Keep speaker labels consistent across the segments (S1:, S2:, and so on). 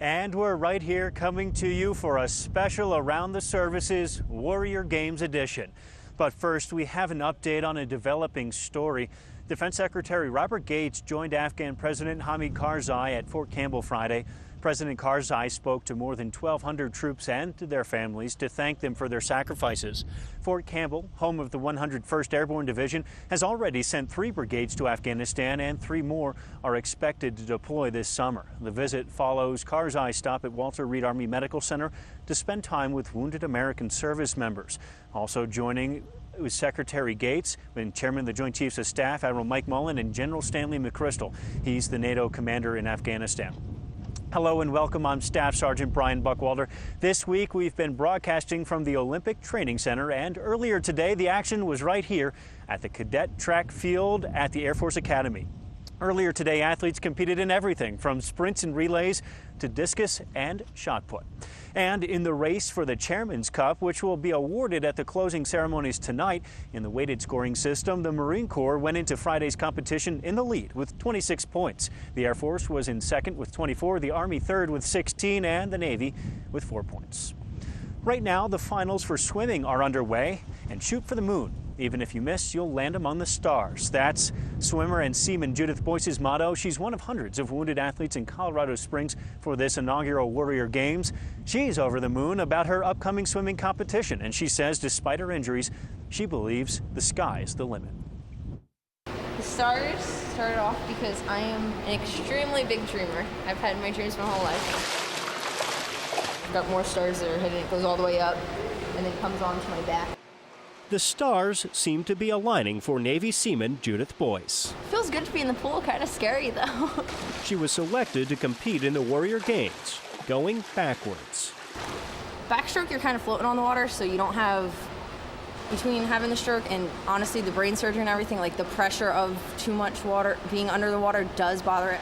S1: And we're right here coming to you for a special Around the Services Warrior Games edition. But first, we have an update on a developing story. Defense Secretary Robert Gates joined Afghan President Hamid Karzai at Fort Campbell Friday. President Karzai spoke to more than 1,200 troops and to their families to thank them for their sacrifices. Fort Campbell, home of the 101st Airborne Division, has already sent 3 brigades to Afghanistan, and 3 more are expected to deploy this summer. The visit follows Karzai's stop at Walter Reed Army Medical Center to spend time with wounded American service members. Also joining was Secretary Gates and Chairman of the Joint Chiefs of Staff, Admiral Mike Mullen, and General Stanley McChrystal. He's the NATO commander in Afghanistan. Hello and welcome. I'm Staff Sergeant Brian Buckwalter. This week we've been broadcasting from the Olympic Training Center, and earlier today the action was right here at the Cadet Track Field at the Air Force Academy. Earlier today, athletes competed in everything from sprints and relays to discus and shot put. And in the race for the Chairman's Cup, which will be awarded at the closing ceremonies tonight in the weighted scoring system, the Marine Corps went into Friday's competition in the lead with 26 points. The Air Force was in second with 24, the Army third with 16, and the Navy with 4 points. Right now, the finals for swimming are underway, and Shoot for the Moon. Even if you miss, you'll land among the stars. That's swimmer and seaman Judith Boyce's motto. She's one of hundreds of wounded athletes in Colorado Springs for this inaugural Warrior Games. She's over the moon about her upcoming swimming competition, and she says despite her injuries, she believes the sky's the limit.
S2: The stars started off because I am an extremely big dreamer. I've had my dreams my whole life. I've got more stars that are hidden. It goes all the way up and then comes onto my back.
S1: The stars seem to be aligning for Navy seaman Judith Boyce.
S2: Feels good to be in the pool, kind of scary though.
S1: She was selected to compete in the Warrior Games, going backwards.
S2: Backstroke, you're kind of floating on the water, so you don't have, between having the stroke and honestly the brain surgery and everything, like the pressure of too much water, being under the water does bother it.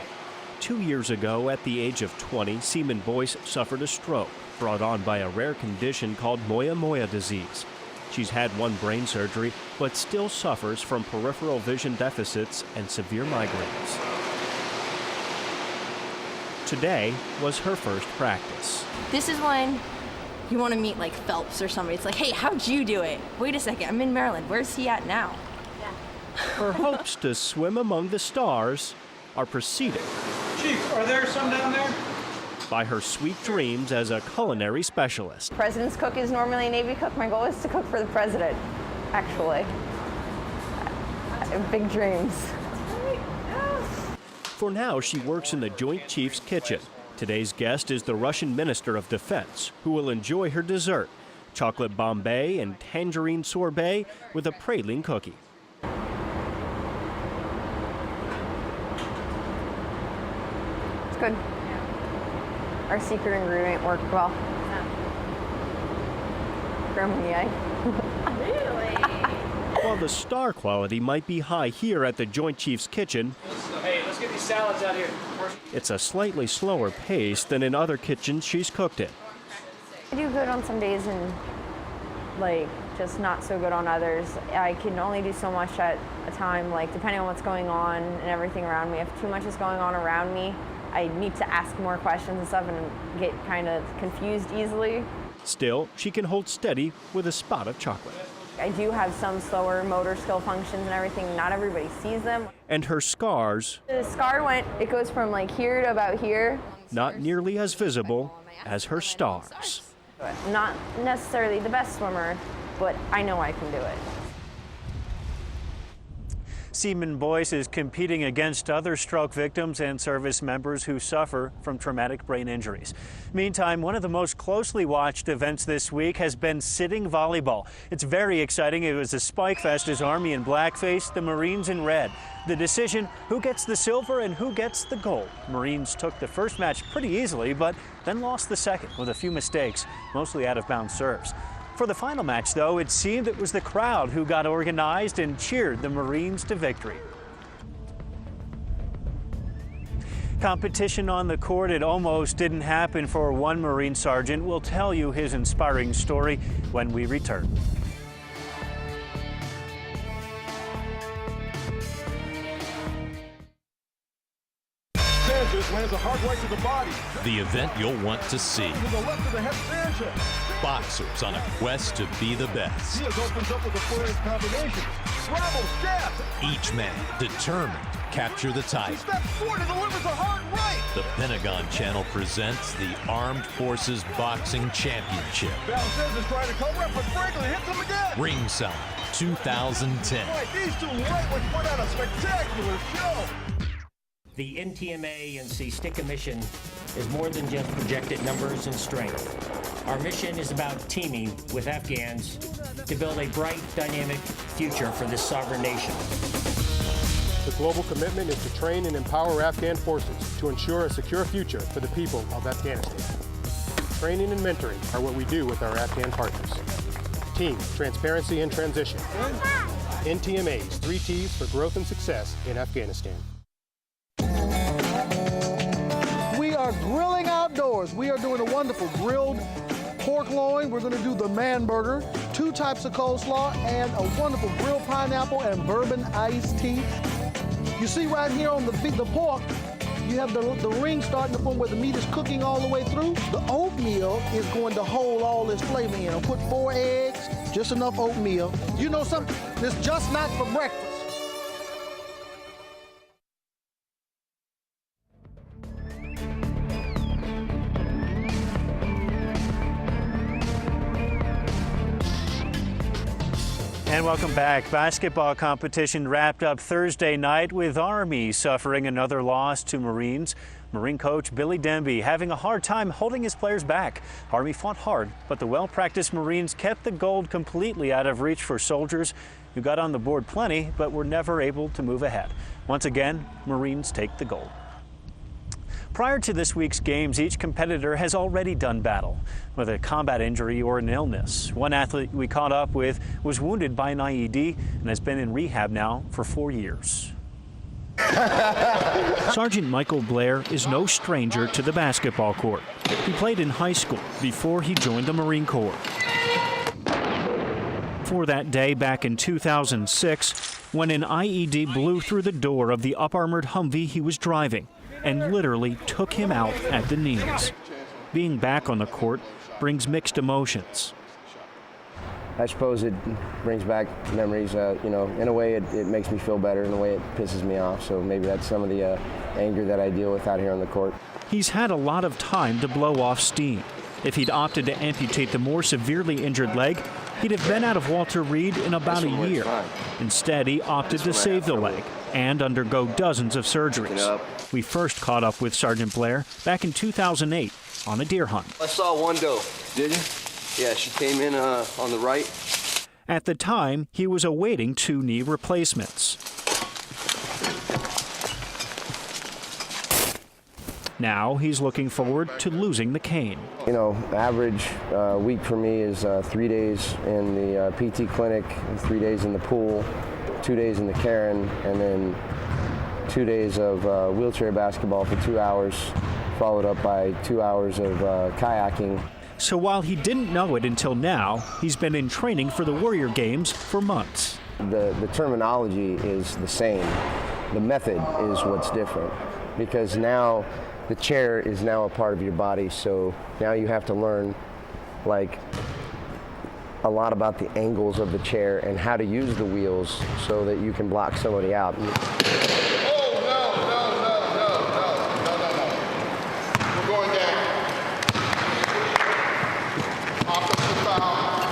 S1: 2 years ago, at the age of 20, Seaman Boyce suffered a stroke brought on by a rare condition called Moya-Moya disease. She's had 1 brain surgery, but still suffers from peripheral vision deficits and severe migraines. Today was her first practice.
S2: This is when you want to meet like Phelps or somebody. It's like, hey, how'd you do it? Wait a second, I'm in Maryland. Where's he at now? Yeah.
S1: Her hopes to swim among the stars are preceded.
S3: Chief, are there some down there?
S1: By her sweet dreams as a culinary specialist.
S2: President's cook is normally a Navy cook. My goal is to cook for the president, actually. I have big dreams.
S1: For now, she works in the Joint Chiefs kitchen. Today's guest is the Russian Minister of Defense, who will enjoy her dessert, chocolate Bombay and tangerine sorbet with a praline cookie.
S2: It's good. Our secret ingredient worked well. Scrambled egg.
S3: Really?
S1: While the star quality might be high here at the Joint Chiefs kitchen,
S3: Hey, let's get these salads out here.
S1: it's a slightly slower pace than in other kitchens she's cooked in.
S4: I do good on some days and like just not so good on others. I can only do so much at a time, like depending on what's going on and everything around me. If too much is going on around me, I need to ask more questions and stuff and get kind of confused easily.
S1: Still, she can hold steady with a spot of chocolate.
S4: I do have some slower motor skill functions and everything. Not everybody sees them.
S1: And her scars,
S4: The scar it goes from like here to about here.
S1: not nearly as visible as her stars.
S4: Not necessarily the best swimmer, but I know I can do it.
S1: Seaman Boyce is competing against other stroke victims and service members who suffer from traumatic brain injuries. Meantime, one of the most closely watched events this week has been sitting volleyball. It's very exciting. It was a Spike Fest as Army in black faced the Marines in red. The decision, who gets the silver and who gets the gold. Marines took the first match pretty easily, but then lost the second with a few mistakes, mostly out of bounds serves. For the final match, though, it seemed it was the crowd who got organized and cheered the Marines to victory. Competition on the court, it almost didn't happen for one Marine sergeant. We'll tell you his inspiring story when we return.
S5: This lands a hard right to the body.
S6: The event you'll want to see.
S5: To the left of the head Sanchez.
S6: Boxers on a quest to be the best.
S5: Diaz opens up with a four-inch combination. Bravo, jab.
S6: Each man determined to capture the
S5: He
S6: title.
S5: steps forward and delivers a hard right.
S6: The Pentagon Channel presents the Armed Forces Boxing Championship.
S5: Valdez is trying to cover up, but Franklin hits him again.
S6: Ringside 2010.
S5: All right, these two lightweights put on a spectacular show.
S7: The NTMA-ANC Sticka mission is more than just projected numbers and strength. Our mission is about teaming with Afghans to build a bright, dynamic future for this sovereign nation.
S8: The global commitment is to train and empower Afghan forces to ensure a secure future for the people of Afghanistan. Training and mentoring are what we do with our Afghan partners. Team, transparency, and transition. NTMA's 3 T's for growth and success in Afghanistan.
S9: We are grilling outdoors. We are doing a wonderful grilled pork loin. We're going to do the man burger, 2 types of coleslaw, and a wonderful grilled pineapple and bourbon iced tea. You see right here on the pork, you have the ring starting to form where the meat is cooking all the way through. The oatmeal is going to hold all this flavor in. I'll put 4 eggs, just enough oatmeal. You know something? It's just not for breakfast.
S1: And welcome back. Basketball competition wrapped up Thursday night with Army suffering another loss to Marines. Marine coach Billy Demby having a hard time holding his players back. Army fought hard, but the well-practiced Marines kept the gold completely out of reach for soldiers who got on the board plenty but were never able to move ahead. Once again, Marines take the gold. Prior to this week's games, each competitor has already done battle with a combat injury or an illness. One athlete we caught up with was wounded by an IED and has been in rehab now for 4 years. Sergeant Michael Blair is no stranger to the basketball court. He played in high school before he joined the Marine Corps. For that day back in 2006, when an IED blew through the door of the up-armored Humvee he was driving and literally took him out at the knees. Being back on the court brings mixed emotions.
S10: I suppose it brings back memories. In a way it makes me feel better, in a way it pisses me off. So maybe that's some of the anger that I deal with out here on the court.
S1: He's had a lot of time to blow off steam. If he'd opted to amputate the more severely injured leg, he'd have been out of Walter Reed in about a year. Instead, he opted to save the leg and undergo dozens of surgeries. We first caught up with Sergeant Blair back in 2008 on a deer hunt.
S10: I saw one doe. Did you? Yeah, she came in on the right.
S1: At the time, he was awaiting 2 knee replacements. Now he's looking forward to losing the cane.
S10: Average week for me is 3 days in the PT clinic, 3 days in the pool, 2 days in the Cairn, and then 2 days of wheelchair basketball for 2 hours, followed up by 2 hours of kayaking.
S1: So while he didn't know it until now, he's been in training for the Warrior Games for months.
S10: The terminology is the same. The method is what's different, because now the chair is now a part of your body, so now you have to learn a lot about the angles of the chair and how to use the wheels so that you can block somebody out.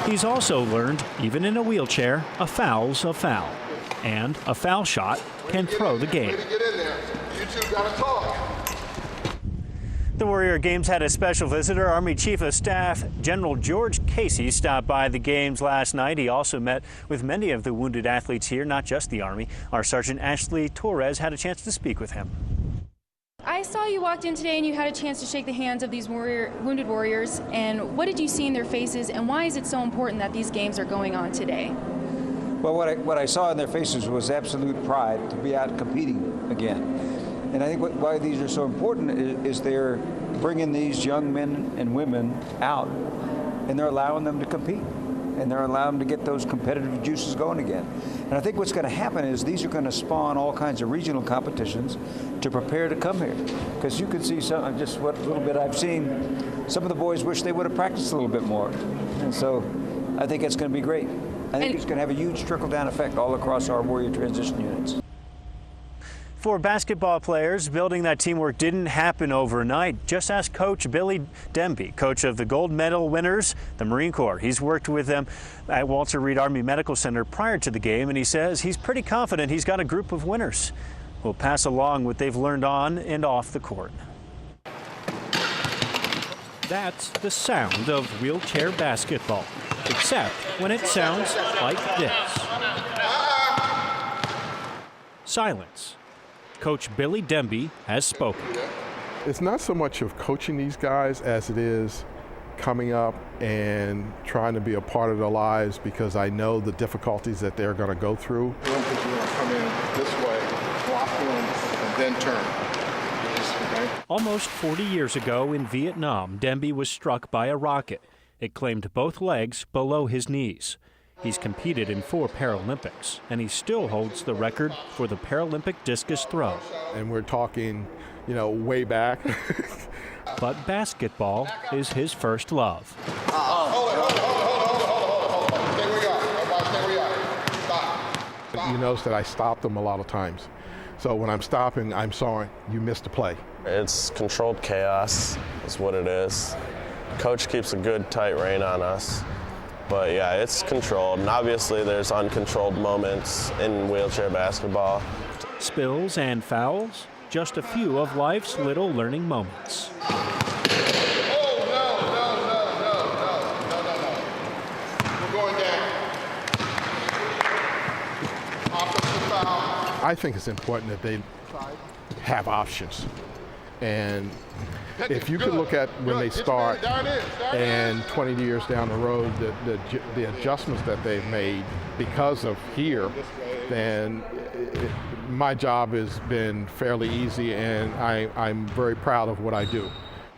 S1: He's also learned, even in a wheelchair, a foul's a foul. And a foul shot can throw the game. The Warrior Games had a special visitor. Army Chief of Staff General George Casey stopped by the games last night. He also met with many of the wounded athletes here, not just the Army. Our Sergeant Ashley Torres had a chance to speak with him.
S11: I saw you walked in today and you had a chance to shake the hands of these wounded warriors. And what did you see in their faces, and why is it so important that these games are going on today?
S12: Well, what I saw in their faces was absolute pride to be out competing again. And I think why these are so important is they're bringing these young men and women out, and they're allowing them to compete. and they're allowing them to get those competitive juices going again. And I think what's going to happen is these are going to spawn all kinds of regional competitions to prepare to come here. Because you can see some, just what little bit I've seen, some of the boys wish they would have practiced a little bit more. And so I think it's going to be great. I think it's going to have a huge trickle-down effect all across our Warrior transition units.
S1: For basketball players, building that teamwork didn't happen overnight. Just ask Coach Billy Demby, coach of the gold medal winners, the Marine Corps. He's worked with them at Walter Reed Army Medical Center prior to the game, and he says he's pretty confident he's got a group of winners who will pass along what they've learned on and off the court.
S13: That's the sound of wheelchair basketball, except when it sounds like this. Silence. Coach Billy Demby has spoken.
S14: It's not so much of coaching these guys as it is coming up and trying to be a part of their lives, because I know the difficulties that they're going to go through.
S5: You're going to come in this way, block one, and then turn. Okay?
S13: Almost 40 years ago in Vietnam, Demby was struck by a rocket. It claimed both legs below his knees. He's competed in 4 Paralympics, and he still holds the record for the Paralympic discus throw.
S14: And we're talking, way back.
S13: But basketball is his first love.
S5: Hold it. Stay where you are. Everybody stay where you are. Stop.
S14: You notice that I stopped them a lot of times. So when I'm stopping, I'm sorry, you missed a play.
S15: It's controlled chaos is what it is. Coach keeps a good, tight rein on us. But yeah, it's controlled, and obviously there's uncontrolled moments in wheelchair basketball.
S13: Spills and fouls, just a few of life's little learning moments.
S5: Oh, no. We're going down. Offensive foul.
S14: I think it's important that they have options. And if you could look at when they start and 20 years down the road, the adjustments that they've made because of here, then my job has been fairly easy, and I'm very proud of what I do.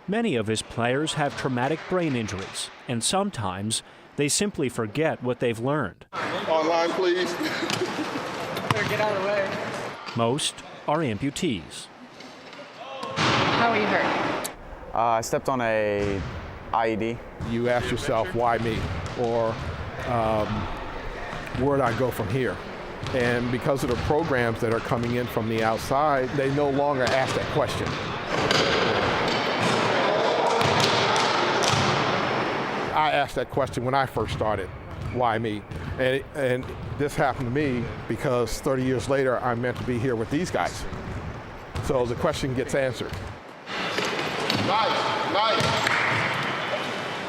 S13: Many of his players have traumatic brain injuries, and sometimes they simply forget what they've learned.
S5: Online, please.
S3: Get out of the way.
S13: Most are amputees.
S16: How were you hurt?
S17: I stepped on a IED.
S14: You ask yourself, why me? Or where do I go from here? And because of the programs that are coming in from the outside, they no longer ask that question. I asked that question when I first started, why me? And this happened to me because 30 years later, I'm meant to be here with these guys. So the question gets answered.
S5: Nice.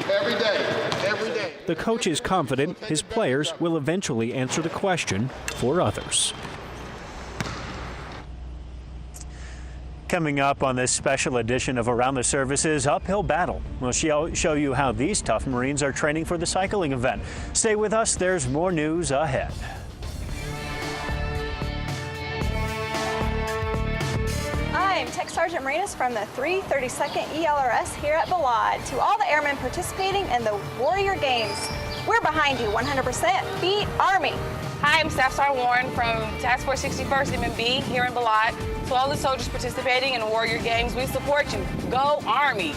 S5: Every day.
S13: The coach is confident his players will eventually answer the question for others.
S1: Coming up on this special edition of Around the Services, Uphill Battle. We'll show you how these tough Marines are training for the cycling event. Stay with us, there's more news ahead.
S18: I'm Tech Sergeant Marinas from the 332nd ELRS here at Balad. To all the airmen participating in the Warrior Games, we're behind you 100%. Beat Army.
S19: Hi, I'm Staff Sergeant Warren from Task Force 61st MMB here in Balad. To all the soldiers participating in the Warrior Games, we support you. Go Army!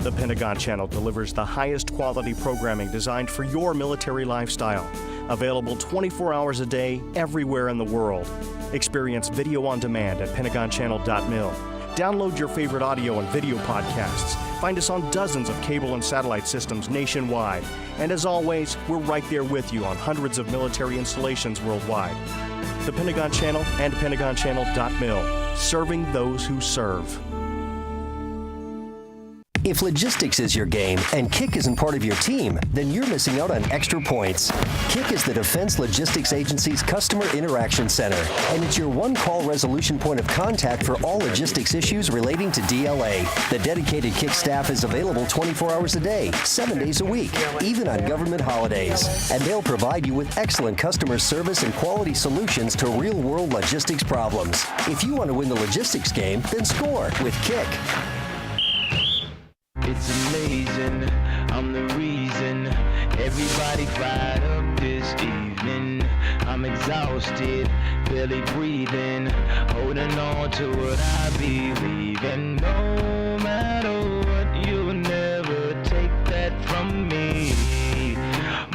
S20: The Pentagon Channel delivers the highest quality programming designed for your military lifestyle. Available 24 hours a day, everywhere in the world. Experience video on demand at pentagonchannel.mil. Download your favorite audio and video podcasts. Find us on dozens of cable and satellite systems nationwide. And as always, we're right there with you on hundreds of military installations worldwide. The Pentagon Channel and pentagonchannel.mil, serving those who serve.
S21: If logistics is your game and Kick isn't part of your team, then you're missing out on extra points. Kick is the Defense Logistics Agency's customer interaction center, and it's your one-call resolution point of contact for all logistics issues relating to DLA. The dedicated Kick staff is available 24 hours a day, 7 days a week, even on government holidays. And they'll provide you with excellent customer service and quality solutions to real-world logistics problems. If you want to win the logistics game, then score with Kick.
S22: It's amazing, I'm the reason everybody fired up this evening. I'm exhausted, barely breathing, holding on to what I believe in. No matter what, you'll never take that from me.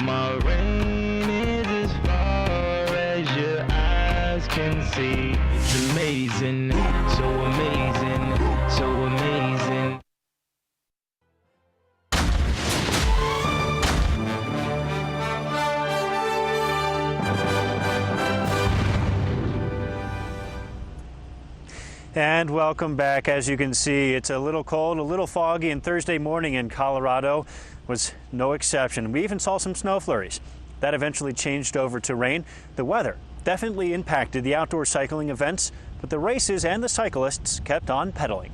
S22: My reign is as far as your eyes can see. It's amazing, so amazing, so amazing.
S1: And welcome back. As you can see, it's a little cold, a little foggy, and Thursday morning in Colorado was no exception. We even saw some snow flurries. That eventually changed over to rain. The weather definitely impacted the outdoor cycling events, but the races and the cyclists kept on pedaling.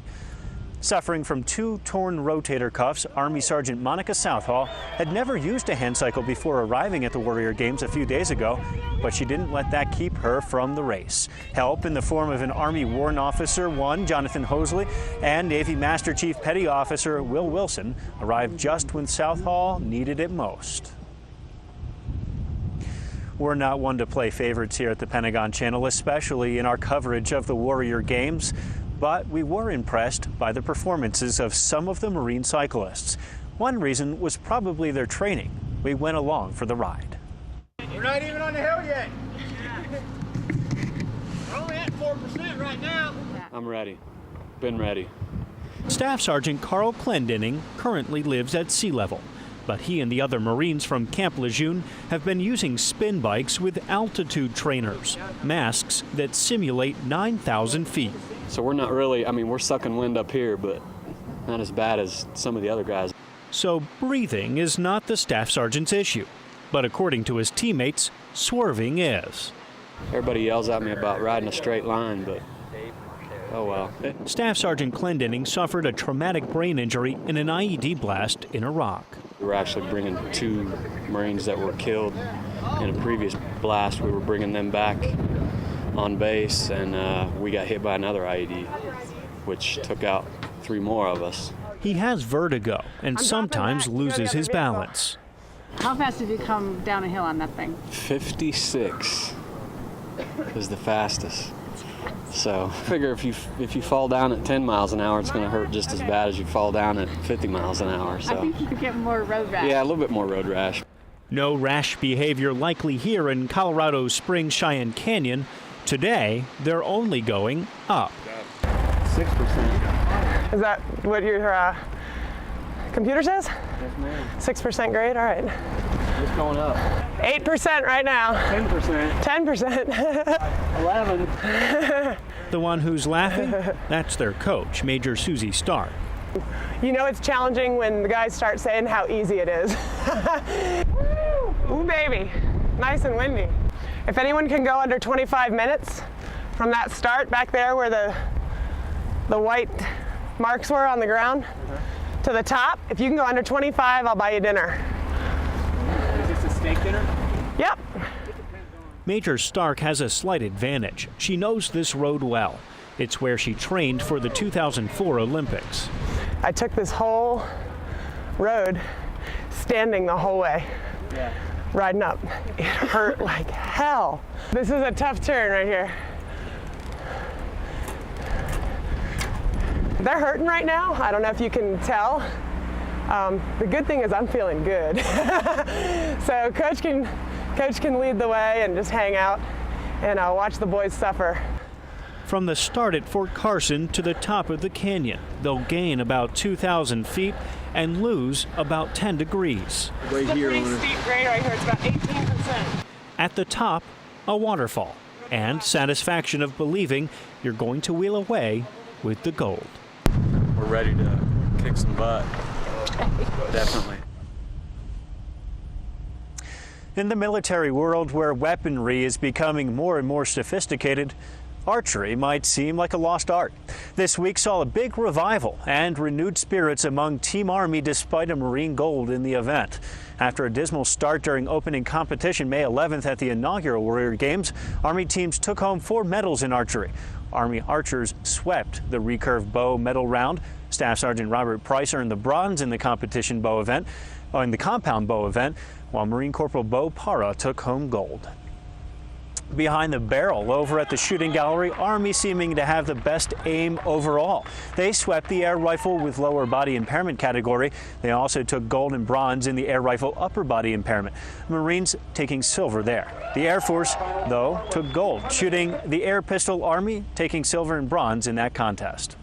S1: Suffering from 2 torn rotator cuffs, Army Sergeant Monica Southall had never used a hand cycle before arriving at the Warrior Games a few days ago, but she didn't let that keep her from the race. Help in the form of an Army Warrant Officer 1, Jonathan Hosley, and Navy Master Chief Petty Officer Will Wilson arrived just when Southall needed it most. We're not one to play favorites here at the Pentagon Channel, especially in our coverage of the Warrior Games. But we were impressed by the performances of some of the Marine cyclists. One reason was probably their training. We went along for the ride.
S3: We're not even on the hill yet. We're only at 4% right now.
S23: I'm ready. Been ready.
S13: Staff Sergeant Carl Clendening currently lives at sea level, but he and the other Marines from Camp Lejeune have been using spin bikes with altitude trainers, masks that simulate 9,000 feet.
S23: So we're not really, we're sucking wind up here, but not as bad as some of the other guys.
S13: So breathing is not the Staff Sergeant's issue, but according to his teammates, swerving is.
S23: Everybody yells at me about riding a straight line, but oh well.
S13: Staff Sergeant Clendening suffered a traumatic brain injury in an IED blast in Iraq.
S23: We were actually bringing 2 Marines that were killed in a previous blast. We were bringing them back on base, and we got hit by another IED, which took out 3 more of us.
S13: He has vertigo and sometimes loses his balance.
S16: How fast did you come down a hill on that thing?
S23: 56 is the fastest. So I figure if you fall down at 10 miles an hour, it's going to hurt just as bad as you fall down at 50 miles an hour. So
S16: I think you could get more road rash.
S23: Yeah, a little bit more road rash.
S13: No rash behavior likely here in Colorado's Spring Cheyenne Canyon. Today, they're only going up.
S3: 6%.
S24: Is that what your computer says?
S23: Yes, ma'am.
S24: 6% grade? All right.
S23: It's going up.
S24: 8% right now.
S23: 10%.
S24: 10%.
S23: 11.
S13: The one who's laughing? That's their coach, Major Susie Stark.
S24: You know it's challenging when the guys start saying how easy it is. Ooh, baby. Nice and windy. If anyone can go under 25 minutes from that start back there where the white marks were on the ground to the top, if you can go under 25, I'll buy you dinner.
S3: Is this a steak dinner?
S24: Yep.
S13: Major Stark has a slight advantage. She knows this road well. It's where she trained for the 2004 Olympics.
S24: I took this whole road standing the whole way.
S3: Yeah.
S24: Riding up. It hurt like hell. This is a tough turn right here. They're hurting right now. I don't know if you can tell. The good thing is I'm feeling good. So coach can lead the way and just hang out and watch the boys suffer.
S13: From the start at Fort Carson to the top of the canyon, they'll gain about 2,000 feet and lose about 10 degrees.
S24: Right here, it's a pretty steep grade right here. It's about 18%.
S13: At the top, a waterfall and satisfaction of believing you're going to wheel away with the gold.
S23: We're ready to kick some butt. Definitely.
S1: In the military world, where weaponry is becoming more and more sophisticated, archery might seem like a lost art. This week saw a big revival and renewed spirits among Team Army despite a Marine gold in the event. After a dismal start during opening competition May 11th at the inaugural Warrior Games, Army teams took home 4 medals in archery. Army archers swept the recurve bow medal round. Staff Sergeant Robert Price earned the bronze in the competition bow event, in the compound bow event, while Marine Corporal Bo Para took home gold. Behind the barrel over at the shooting gallery, Army seeming to have the best aim overall. They swept the air rifle with lower body impairment category. They also took gold and bronze in the air rifle upper body impairment. Marines taking silver there. The Air Force, though, took gold, shooting the air pistol. Army taking silver and bronze in that contest.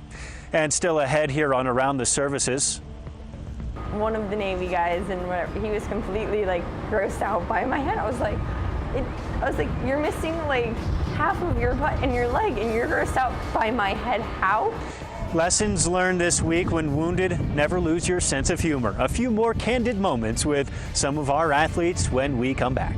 S1: And still ahead here on Around the Services.
S2: One of the Navy guys, and whatever, he was completely like grossed out by my head. I was like, you're missing like half of your butt and your leg, and you're grossed out by my head. How?
S1: Lessons learned this week: when wounded, never lose your sense of humor. A few more candid moments with some of our athletes when we come back.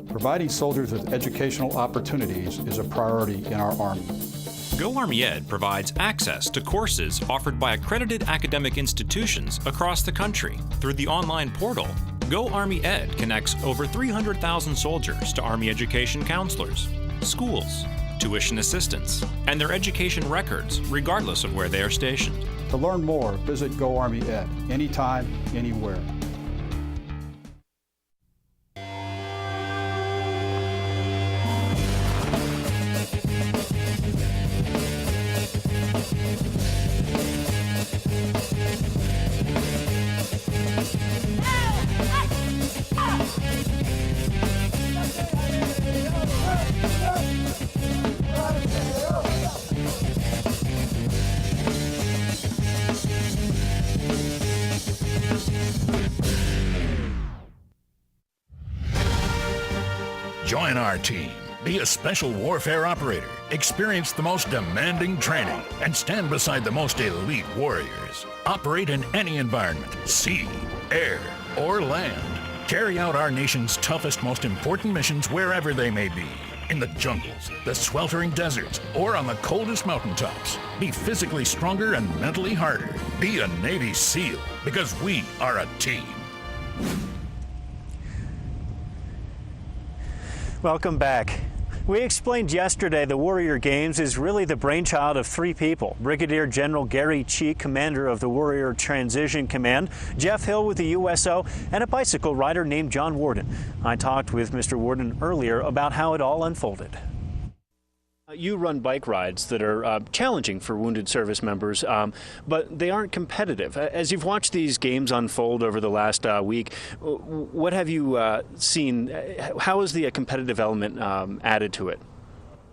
S4: Providing soldiers with educational opportunities is a priority in our Army.
S6: Go Army Ed provides access to courses offered by accredited academic institutions across the country. Through the online portal, Go Army Ed connects over 300,000 soldiers to Army education counselors, schools, tuition assistants, and their education records, regardless of where they are stationed.
S4: To learn more, visit Go Army Ed, anytime, anywhere.
S7: Join our team. Be a special warfare operator. Experience the most demanding training and stand beside the most elite warriors. Operate in any environment, sea, air, or land. Carry out our nation's toughest, most important missions wherever they may be. In the jungles, the sweltering deserts, or on the coldest mountaintops. Be physically stronger and mentally harder. Be a Navy SEAL, because we are a team.
S1: Welcome back. We explained yesterday the Warrior Games is really the brainchild of 3 people: Brigadier General Gary Cheek, commander of the Warrior Transition Command, Jeff Hill with the USO, and a bicycle rider named John Warden. I talked with Mr. Warden earlier about how it all unfolded. You run bike rides that are challenging for wounded service members, but they aren't competitive. As you've watched these games unfold over the last week, what have you seen? How is the competitive element added to it?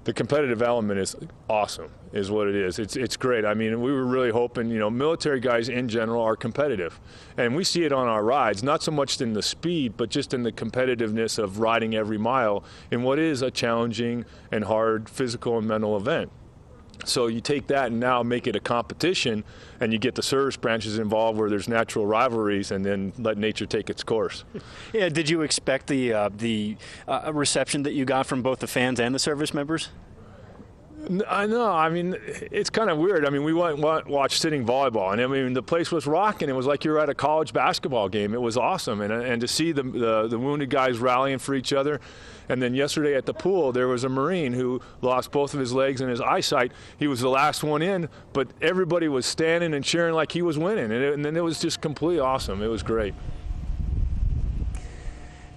S25: The competitive element is awesome, is what it is. It's great. I mean, we were really hoping, military guys in general are competitive. And we see it on our rides, not so much in the speed, but just in the competitiveness of riding every mile in what is a challenging and hard physical and mental event. So you take that and now make it a competition, and you get the service branches involved where there's natural rivalries, and then let nature take its course.
S1: Yeah, did you expect the reception that you got from both the fans and the service members?
S25: I know. I mean, it's kind of weird. I mean, we watched sitting volleyball, and I mean, the place was rocking. It was like you were at a college basketball game. It was awesome, and to see the wounded guys rallying for each other. And then yesterday at the pool, there was a Marine who lost both of his legs and his eyesight. He was the last one in, but everybody was standing and cheering like he was winning, and then it was just completely awesome. It was great.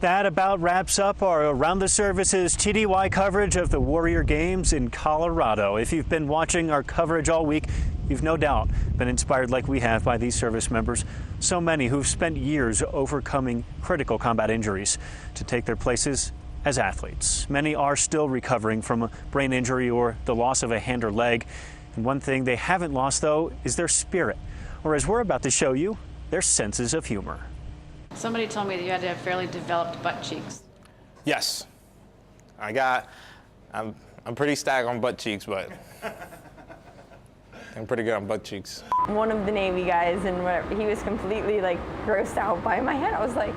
S1: That about wraps up our Around the Services TDY coverage of the Warrior Games in Colorado. If you've been watching our coverage all week, you've no doubt been inspired like we have by these service members, so many who've spent years overcoming critical combat injuries to take their places as athletes. Many are still recovering from a brain injury or the loss of a hand or leg. And one thing they haven't lost, though, is their spirit, or as we're about to show you, their senses of humor.
S16: Somebody told me that you had to have fairly developed butt cheeks.
S8: Yes. I'm pretty stacked on butt cheeks, but I'm pretty good on butt cheeks.
S2: One of the Navy guys, and whatever, he was completely like grossed out by my head. I was like,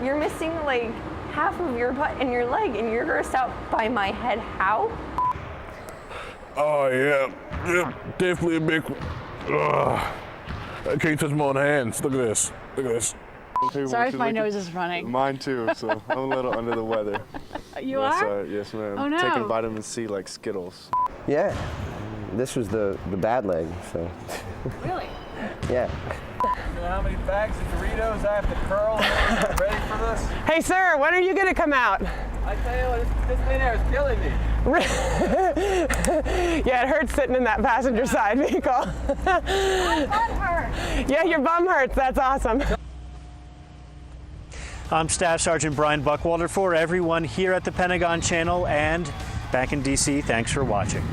S2: you're missing like half of your butt and your leg, and you're grossed out by my head. How?
S9: Oh yeah, definitely a big one. I can't touch my own hands. Look at this. Look at this.
S16: Sorry if my nose is running.
S10: Mine too, so I'm a little under the weather.
S16: You
S10: yes,
S16: are?
S10: Yes, ma'am.
S16: Oh no.
S10: Taking vitamin C like Skittles.
S11: Yeah, this was the bad leg, so.
S16: Really?
S11: Yeah.
S3: You know how many bags of Doritos I have to curl ready for this?
S24: Hey, sir, when are you going to come out?
S3: I tell you what, this thing there is killing me.
S24: Yeah, it hurts sitting in that passenger side vehicle.
S16: My butt hurts.
S24: Yeah, your bum hurts. That's awesome.
S1: I'm Staff Sergeant Brian Buckwalter for everyone here at the Pentagon Channel and back in DC. Thanks for watching.